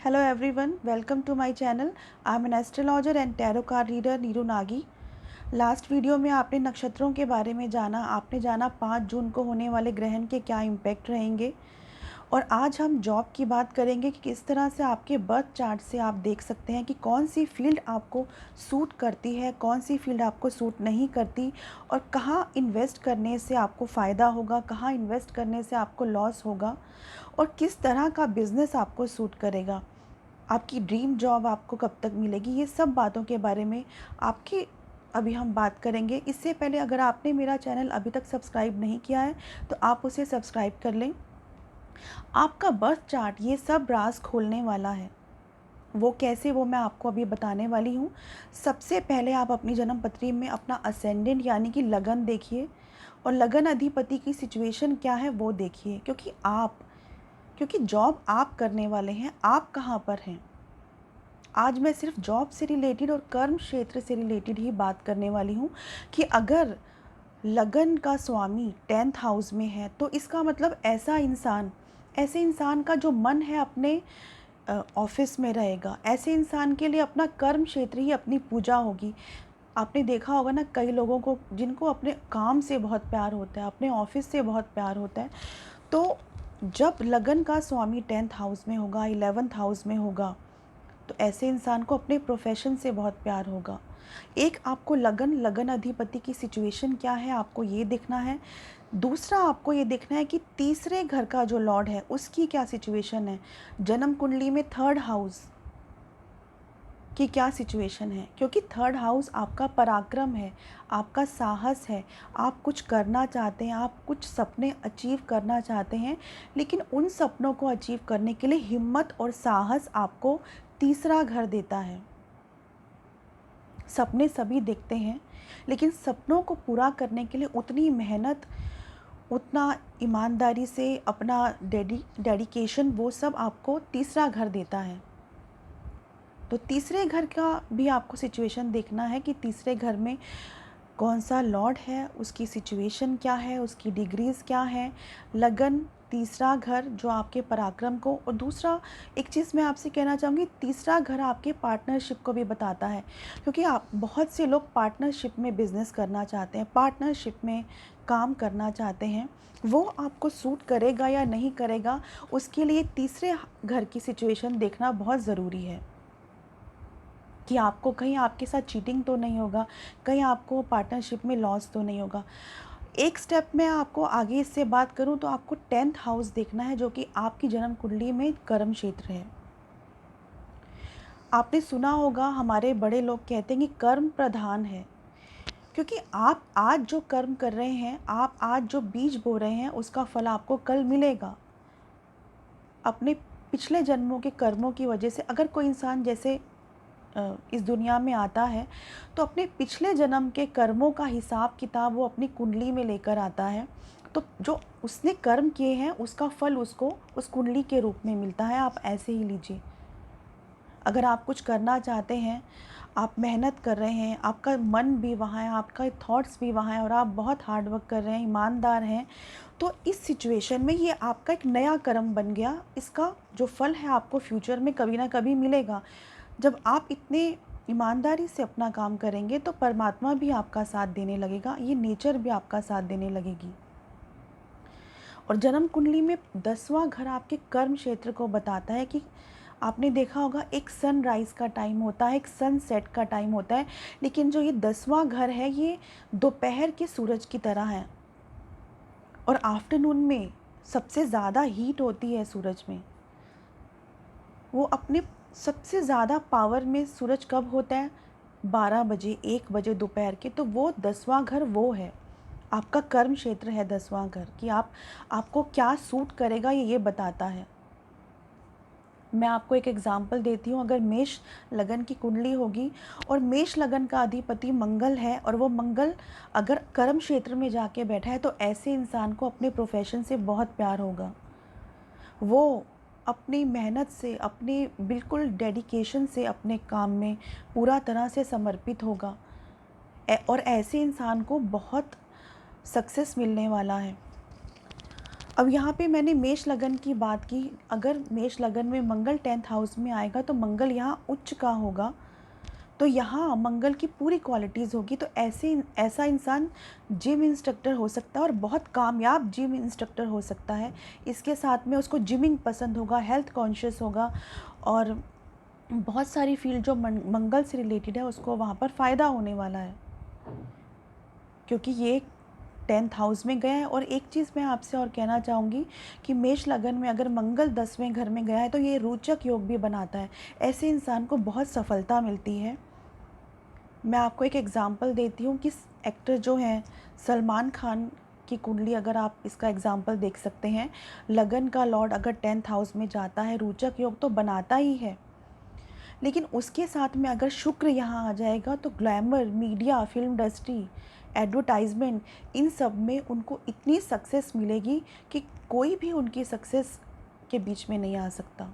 Hello everyone, welcome to my channel. I am an astrologer and tarot card reader Neeru Nagi. Last video में आपने नक्षत्रों के बारे में जाना। आपने जाना 5 जून को होने वाले ग्रहण के क्या इम्पैक्ट रहेंगे, और आज हम जॉब की बात करेंगे कि किस तरह से आपके बर्थ चार्ट से आप देख सकते हैं कि कौन सी फील्ड आपको सूट करती है, कौन सी फील्ड आपको सूट नहीं करती, और कहाँ इन्वेस्ट करने से आपको फ़ायदा होगा, कहाँ इन्वेस्ट करने से आपको लॉस होगा, और किस तरह का बिज़नेस आपको सूट करेगा, आपकी ड्रीम जॉब आपको कब तक मिलेगी। ये सब बातों के बारे में आपकी अभी हम बात करेंगे। इससे पहले अगर आपने मेरा चैनल अभी तक सब्सक्राइब नहीं किया है तो आप उसे सब्सक्राइब कर लें। आपका बर्थ चार्ट ये सब राज खोलने वाला है। वो कैसे, वो मैं आपको अभी बताने वाली हूँ। सबसे पहले आप अपनी जन्म पत्री में अपना असेंडेंट यानी कि लगन देखिए, और लगन अधिपति की सिचुएशन क्या है वो देखिए, क्योंकि जॉब आप करने वाले हैं, आप कहाँ पर हैं। आज मैं सिर्फ जॉब से रिलेटेड और कर्म क्षेत्र से रिलेटेड ही बात करने वाली हूँ कि अगर लगन का स्वामी 10th हाउस में है तो इसका मतलब ऐसे इंसान का जो मन है अपने ऑफिस में रहेगा। ऐसे इंसान के लिए अपना कर्म क्षेत्र ही अपनी पूजा होगी। आपने देखा होगा ना, कई लोगों को जिनको अपने काम से बहुत प्यार होता है, अपने ऑफिस से बहुत प्यार होता है, तो जब लगन का स्वामी 10th हाउस में होगा, 11th हाउस में होगा, तो ऐसे इंसान को अपने प्रोफेशन से बहुत प्यार होगा। एक आपको लगन अधिपति की सिचुएशन क्या है आपको ये देखना है। दूसरा आपको ये देखना है कि तीसरे घर का जो लॉर्ड है उसकी क्या सिचुएशन है। जन्म कुंडली में 3rd हाउस की क्या सिचुएशन है, क्योंकि 3rd हाउस आपका पराक्रम है, आपका साहस है। आप कुछ करना चाहते हैं, आप कुछ सपने अचीव करना चाहते हैं, लेकिन उन सपनों को अचीव करने के लिए हिम्मत और साहस आपको तीसरा घर देता है। सपने सभी देखते हैं, लेकिन सपनों को पूरा करने के लिए उतनी मेहनत, उतना ईमानदारी से अपना डेडिकेशन, वो सब आपको तीसरा घर देता है। तो तीसरे घर का भी आपको सिचुएशन देखना है कि तीसरे घर में कौन सा लॉर्ड है, उसकी सिचुएशन क्या है, उसकी डिग्रीज़ क्या है। लगन तीसरा घर जो आपके पराक्रम को, और दूसरा एक चीज़ मैं आपसे कहना चाहूँगी, तीसरा घर आपके पार्टनरशिप को भी बताता है, क्योंकि आप बहुत से लोग पार्टनरशिप में बिज़नेस करना चाहते हैं, पार्टनरशिप में काम करना चाहते हैं। वो आपको सूट करेगा या नहीं करेगा, उसके लिए तीसरे घर की सिचुएशन देखना बहुत ज़रूरी है कि आपको कहीं आपके साथ चीटिंग तो नहीं होगा, कहीं आपको पार्टनरशिप में लॉस तो नहीं होगा। एक स्टेप में आपको आगे इससे बात करूं तो आपको 10th हाउस देखना है, जो कि आपकी जन्म कुंडली में कर्म क्षेत्र है। आपने सुना होगा, हमारे बड़े लोग कहते हैं कि कर्म प्रधान है, क्योंकि आप आज जो कर्म कर रहे हैं, आप आज जो बीज बो रहे हैं, उसका फल आपको कल मिलेगा। अपने पिछले जन्मों के कर्मों की वजह से अगर कोई इंसान जैसे इस दुनिया में आता है, तो अपने पिछले जन्म के कर्मों का हिसाब किताब वो अपनी कुंडली में लेकर आता है। तो जो उसने कर्म किए हैं उसका फल उसको उस कुंडली के रूप में मिलता है। आप ऐसे ही लीजिए, अगर आप कुछ करना चाहते हैं, आप मेहनत कर रहे हैं, आपका मन भी वहाँ है, आपका थॉट्स भी वहाँ है, और आप बहुत हार्ड वर्क कर रहे हैं, ईमानदार हैं, तो इस सिचुएशन में ये आपका एक नया कर्म बन गया। इसका जो फल है आपको फ्यूचर में कभी ना कभी मिलेगा। जब आप इतने ईमानदारी से अपना काम करेंगे तो परमात्मा भी आपका साथ देने लगेगा, ये नेचर भी आपका साथ देने लगेगी। और जन्म कुंडली में 10वां घर आपके कर्म क्षेत्र को बताता है कि आपने देखा होगा, एक सनराइज़ का टाइम होता है, एक सनसेट का टाइम होता है, लेकिन जो ये 10वां घर है ये दोपहर के सूरज की तरह है, और आफ्टरनून में सबसे ज़्यादा हीट होती है सूरज में। वो अपने सबसे ज़्यादा पावर में सूरज कब होता है? 12 बजे, 1 बजे दोपहर के। तो वो 10वां घर वो है, आपका कर्म क्षेत्र है 10वां घर, कि आपको क्या सूट करेगा ये बताता है। मैं आपको एक एग्ज़ाम्पल देती हूँ। अगर मेष लगन की कुंडली होगी और मेष लगन का अधिपति मंगल है, और वो मंगल अगर कर्म क्षेत्र में जाके बैठा है, तो ऐसे इंसान को अपने प्रोफेशन से बहुत प्यार होगा। वो अपनी मेहनत से, अपनी बिल्कुल डेडिकेशन से अपने काम में पूरा तरह से समर्पित होगा, और ऐसे इंसान को बहुत सक्सेस मिलने वाला है। अब यहाँ पे मैंने मेष लगन की बात की। अगर मेष लगन में मंगल 10th हाउस में आएगा तो मंगल यहाँ उच्च का होगा, तो यहाँ मंगल की पूरी क्वालिटीज़ होगी। तो ऐसा इंसान जिम इंस्ट्रक्टर हो सकता है और बहुत कामयाब जिम इंस्ट्रक्टर हो सकता है। इसके साथ में उसको जिमिंग पसंद होगा, हेल्थ कॉन्शियस होगा, और बहुत सारी फील्ड जो मंगल से रिलेटेड है उसको वहाँ पर फ़ायदा होने वाला है, क्योंकि ये 10th हाउस में गया है। और एक चीज़ मैं आपसे और कहना चाहूँगी कि मेष लगन में अगर मंगल 10वें घर में गया है तो ये रोचक योग भी बनाता है। ऐसे इंसान को बहुत सफलता मिलती है। मैं आपको एक एग्ज़ाम्पल देती हूँ कि एक्टर जो हैं सलमान खान की कुंडली, अगर आप इसका एग्ज़ाम्पल देख सकते हैं, लगन का लॉर्ड अगर 10th हाउस में जाता है, रोचक योग तो बनाता ही है, लेकिन उसके साथ में अगर शुक्र यहाँ आ जाएगा तो glamour, media, film industry, advertisement, इन सब में उनको इतनी सक्सेस मिलेगी कि कोई भी उनकी सक्सेस के बीच में नहीं आ सकता।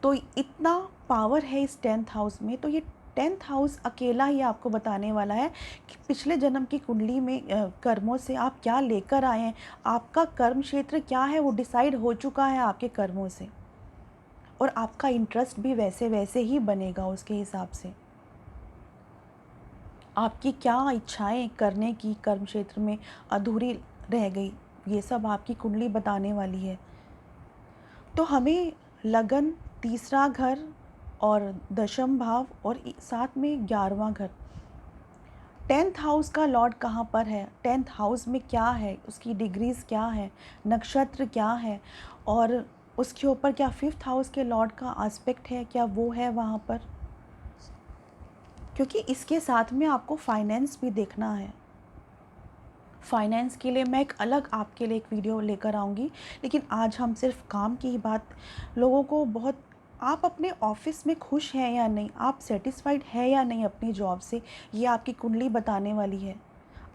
तो इतना पावर है इस 10th हाउस में। तो ये 10th हाउस अकेला ही आपको बताने वाला है कि पिछले जन्म की कुंडली में कर्मों से आप क्या लेकर आए हैं। आपका कर्म क्षेत्र क्या है वो डिसाइड हो चुका है आपके कर्मों से, और आपका इंटरेस्ट भी वैसे वैसे ही बनेगा उसके हिसाब से। आपकी क्या इच्छाएं करने की कर्म क्षेत्र में अधूरी रह गई, ये सब आपकी कुंडली बताने वाली है। तो हमें लगन, तीसरा घर और दशम भाव और साथ में 11वां घर, 10th हाउस का लॉर्ड कहाँ पर है, 10th हाउस में क्या है, उसकी डिग्रीज़ क्या है, नक्षत्र क्या है, और उसके ऊपर क्या 5th हाउस के लॉर्ड का एस्पेक्ट है, क्या वो है वहाँ पर, क्योंकि इसके साथ में आपको फाइनेंस भी देखना है। फाइनेंस के लिए मैं एक अलग आपके लिए एक वीडियो लेकर आऊँगी, लेकिन आज हम सिर्फ काम की ही बात, लोगों को बहुत, आप अपने ऑफिस में खुश हैं या नहीं, आप सेटिस्फाइड है या नहीं अपनी जॉब से, ये आपकी कुंडली बताने वाली है।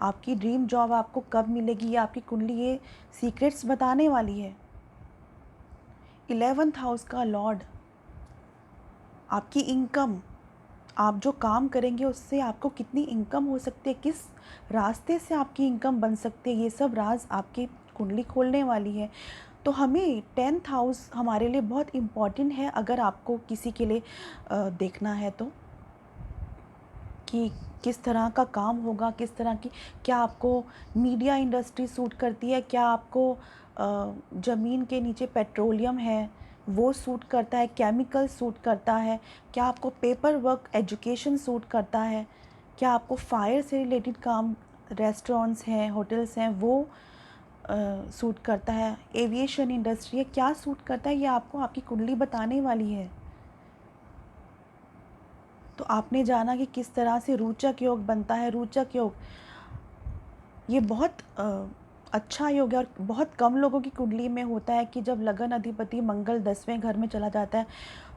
आपकी ड्रीम जॉब आपको कब मिलेगी, ये आपकी कुंडली ये सीक्रेट्स बताने वाली है। 11th हाउस का लॉर्ड आपकी इनकम, आप जो काम करेंगे उससे आपको कितनी इनकम हो सकती है, किस रास्ते से आपकी इनकम बन सकती है, ये सब राज आपकी कुंडली खोलने वाली है। तो हमें 10th हाउस हमारे लिए बहुत इम्पॉर्टेंट है अगर आपको किसी के लिए देखना है तो, कि किस तरह का काम होगा, किस तरह की, क्या आपको मीडिया इंडस्ट्री सूट करती है, क्या आपको ज़मीन के नीचे पेट्रोलियम है वो सूट करता है, केमिकल सूट करता है, क्या आपको पेपर वर्क, एजुकेशन सूट करता है, क्या आपको फायर से रिलेटेड काम, रेस्टोरेंट्स हैं, होटल्स हैं, वो सूट करता है, एविएशन इंडस्ट्री है, क्या सूट करता है, ये आपको आपकी कुंडली बताने वाली है। तो आपने जाना कि किस तरह से रोचक योग बनता है। रोचक योग ये बहुत अच्छा योग है, और बहुत कम लोगों की कुंडली में होता है कि जब लगन अधिपति मंगल 10वें घर में चला जाता है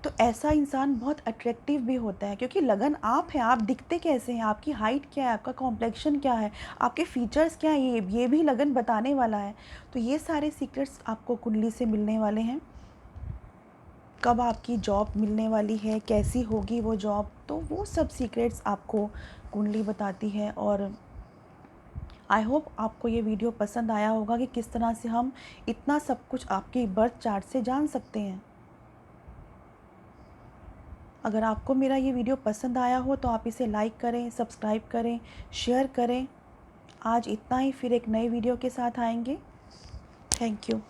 तो ऐसा इंसान बहुत अट्रैक्टिव भी होता है, क्योंकि लगन आप हैं, आप दिखते कैसे हैं, आपकी हाइट क्या है, आपका कॉम्प्लेक्शन क्या है, आपके फीचर्स क्या हैं, ये भी लगन बताने वाला है। तो ये सारे सीक्रेट्स आपको कुंडली से मिलने वाले हैं। कब आपकी जॉब मिलने वाली है, कैसी होगी वो जॉब, तो वो सब सीक्रेट्स आपको कुंडली बताती है। और आई होप आपको ये वीडियो पसंद आया होगा कि किस तरह से हम इतना सब कुछ आपकी बर्थ चार्ट से जान सकते हैं। अगर आपको मेरा ये वीडियो पसंद आया हो तो आप इसे लाइक करें, सब्सक्राइब करें, शेयर करें। आज इतना ही, फिर एक नए वीडियो के साथ आएंगे। Thank you.